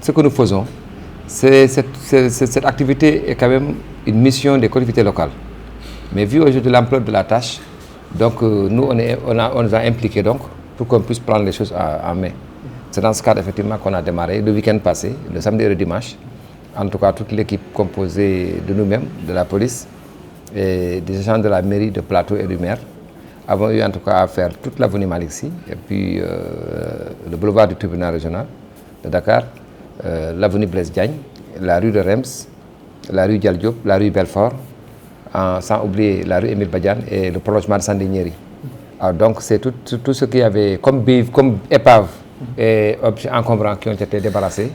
ce que nous faisons, cette activité est quand même une mission des collectivités locales. Mais vu aujourd'hui l'ampleur de la tâche, donc nous on nous a impliqués donc pour qu'on puisse prendre les choses en main. C'est dans ce cadre effectivement qu'on a démarré le week-end passé, le samedi et le dimanche. En tout cas, toute l'équipe composée de nous-mêmes, de la police et des agents de la mairie de Plateau et du maire, avons eu en tout cas à faire toute l'avenue Malick Sy et puis le boulevard du tribunal régional de Dakar, l'avenue Blaise Diagne, la rue de Reims, la rue Dial Diop, la rue Belfort, sans oublier la rue Émile Badiane et le prolongement de Sandiniéry. Alors donc c'est tout ce qu'il y avait comme épave et objets encombrants qui ont été débarrassés.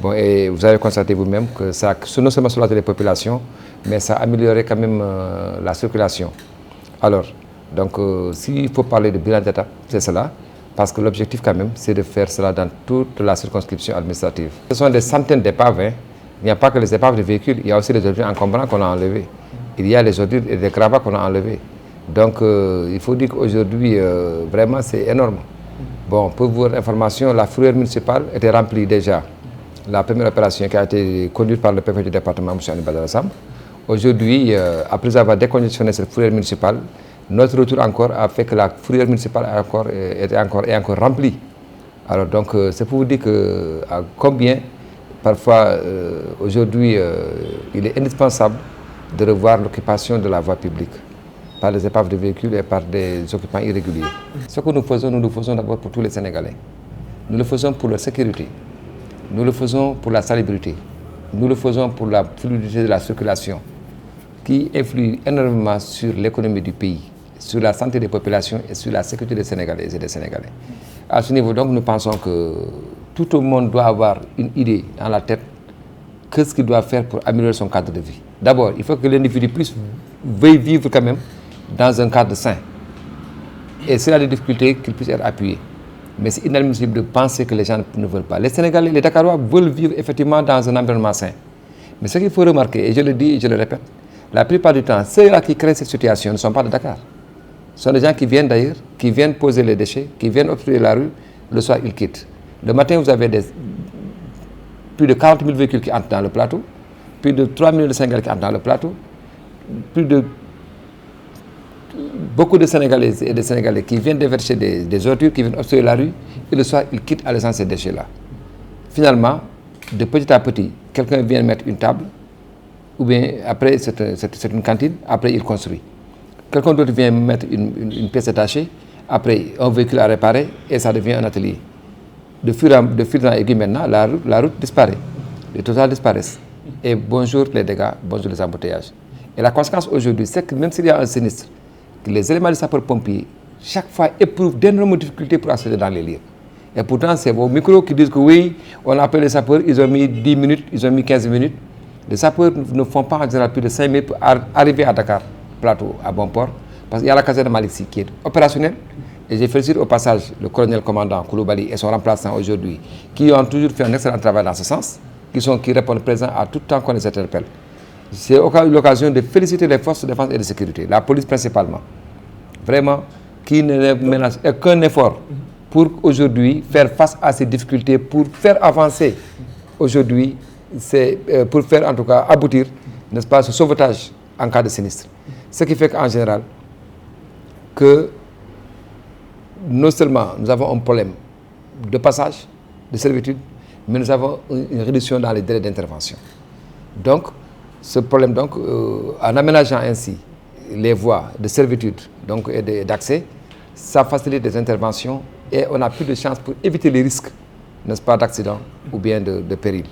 Bon, et vous avez constaté vous-même que ça non seulement soulagé les populations, mais ça a amélioré quand même la circulation. Alors, donc s'il faut parler de bilan d'étape, c'est cela, parce que l'objectif quand même, c'est de faire cela dans toute la circonscription administrative. Ce sont des centaines d'épaves, hein. Il n'y a pas que les épaves de véhicules, il y a aussi les objets encombrants qu'on a enlevés. Il y a les ordures et les gravats qu'on a enlevés. Donc il faut dire qu'aujourd'hui, vraiment c'est énorme. Bon, pour votre information, la fourrière municipale était remplie déjà. La première opération qui a été conduite par le préfet du département, M. Anibal Badara Samb. Aujourd'hui, après avoir décongestionné cette fourrière municipale, notre retour encore a fait que la fourrière municipale est encore remplie. Alors donc, c'est pour vous dire que combien, parfois, aujourd'hui, il est indispensable de revoir l'occupation de la voie publique par les épaves de véhicules et par des occupants irréguliers. Ce que nous le faisons d'abord pour tous les Sénégalais. Nous le faisons pour leur sécurité. Nous le faisons pour la salubrité. Nous le faisons pour la fluidité de la circulation qui influe énormément sur l'économie du pays, sur la santé des populations et sur la sécurité des Sénégalaises et des Sénégalais. À ce niveau, donc, nous pensons que tout le monde doit avoir une idée dans la tête de ce qu'il doit faire pour améliorer son cadre de vie. D'abord, il faut que l'individu veuille vivre quand même dans un cadre sain. Et s'il a des difficultés, qu'il puisse être appuyé. Mais c'est inadmissible de penser que les gens ne veulent pas. Les Sénégalais, les Dakarois veulent vivre effectivement dans un environnement sain. Mais ce qu'il faut remarquer, et je le dis et je le répète, la plupart du temps, ceux-là qui créent cette situation ne sont pas de Dakar. Ce sont des gens qui viennent d'ailleurs, qui viennent poser les déchets, qui viennent obstruer la rue, le soir ils quittent. Le matin, vous avez plus de 40 000 véhicules qui entrent dans le plateau, plus de 3 millions de Sénégalais qui entrent dans le plateau, beaucoup de Sénégalaises et de Sénégalais qui viennent déverser des ordures, qui viennent obstruer la rue, et le soir, ils quittent à l'essence ces déchets-là. Finalement, de petit à petit, quelqu'un vient mettre une table, ou bien après, c'est une cantine, après il construit. Quelqu'un d'autre vient mettre une pièce détachée, après un véhicule à réparer, et ça devient un atelier. De fil en aiguille maintenant, la route disparaît, les totales disparaissent. Et bonjour les dégâts, bonjour les embouteillages. Et la conséquence aujourd'hui, c'est que même s'il y a un sinistre, les éléments de sapeurs-pompiers, chaque fois, éprouvent d'énormes difficultés pour accéder dans les lieux. Et pourtant, c'est vos micros qui disent que oui, on appelle les sapeurs, ils ont mis 10 minutes, ils ont mis 15 minutes. Les sapeurs ne font pas en général plus de 5 minutes pour arriver à Dakar, Plateau, à bon port, parce qu'il y a la caserne de Malick Sy qui est opérationnelle. Et je félicite au passage le colonel commandant Koulibaly et son remplaçant aujourd'hui, qui ont toujours fait un excellent travail dans ce sens, qui répondent présents à tout temps qu'on les interpelle. C'est l'occasion de féliciter les forces de défense et de sécurité, la police principalement, vraiment, qui ne ménage aucun effort pour aujourd'hui faire face à ces difficultés, pour faire avancer aujourd'hui, pour faire en tout cas aboutir, n'est-ce pas, ce sauvetage en cas de sinistre. Ce qui fait qu'en général, que non seulement nous avons un problème de passage, de servitude, mais nous avons une réduction dans les délais d'intervention. Donc, ce problème, donc, en aménageant ainsi les voies de servitude donc, et d'accès, ça facilite les interventions et on a plus de chances pour éviter les risques, n'est-ce pas, d'accident ou bien de péril.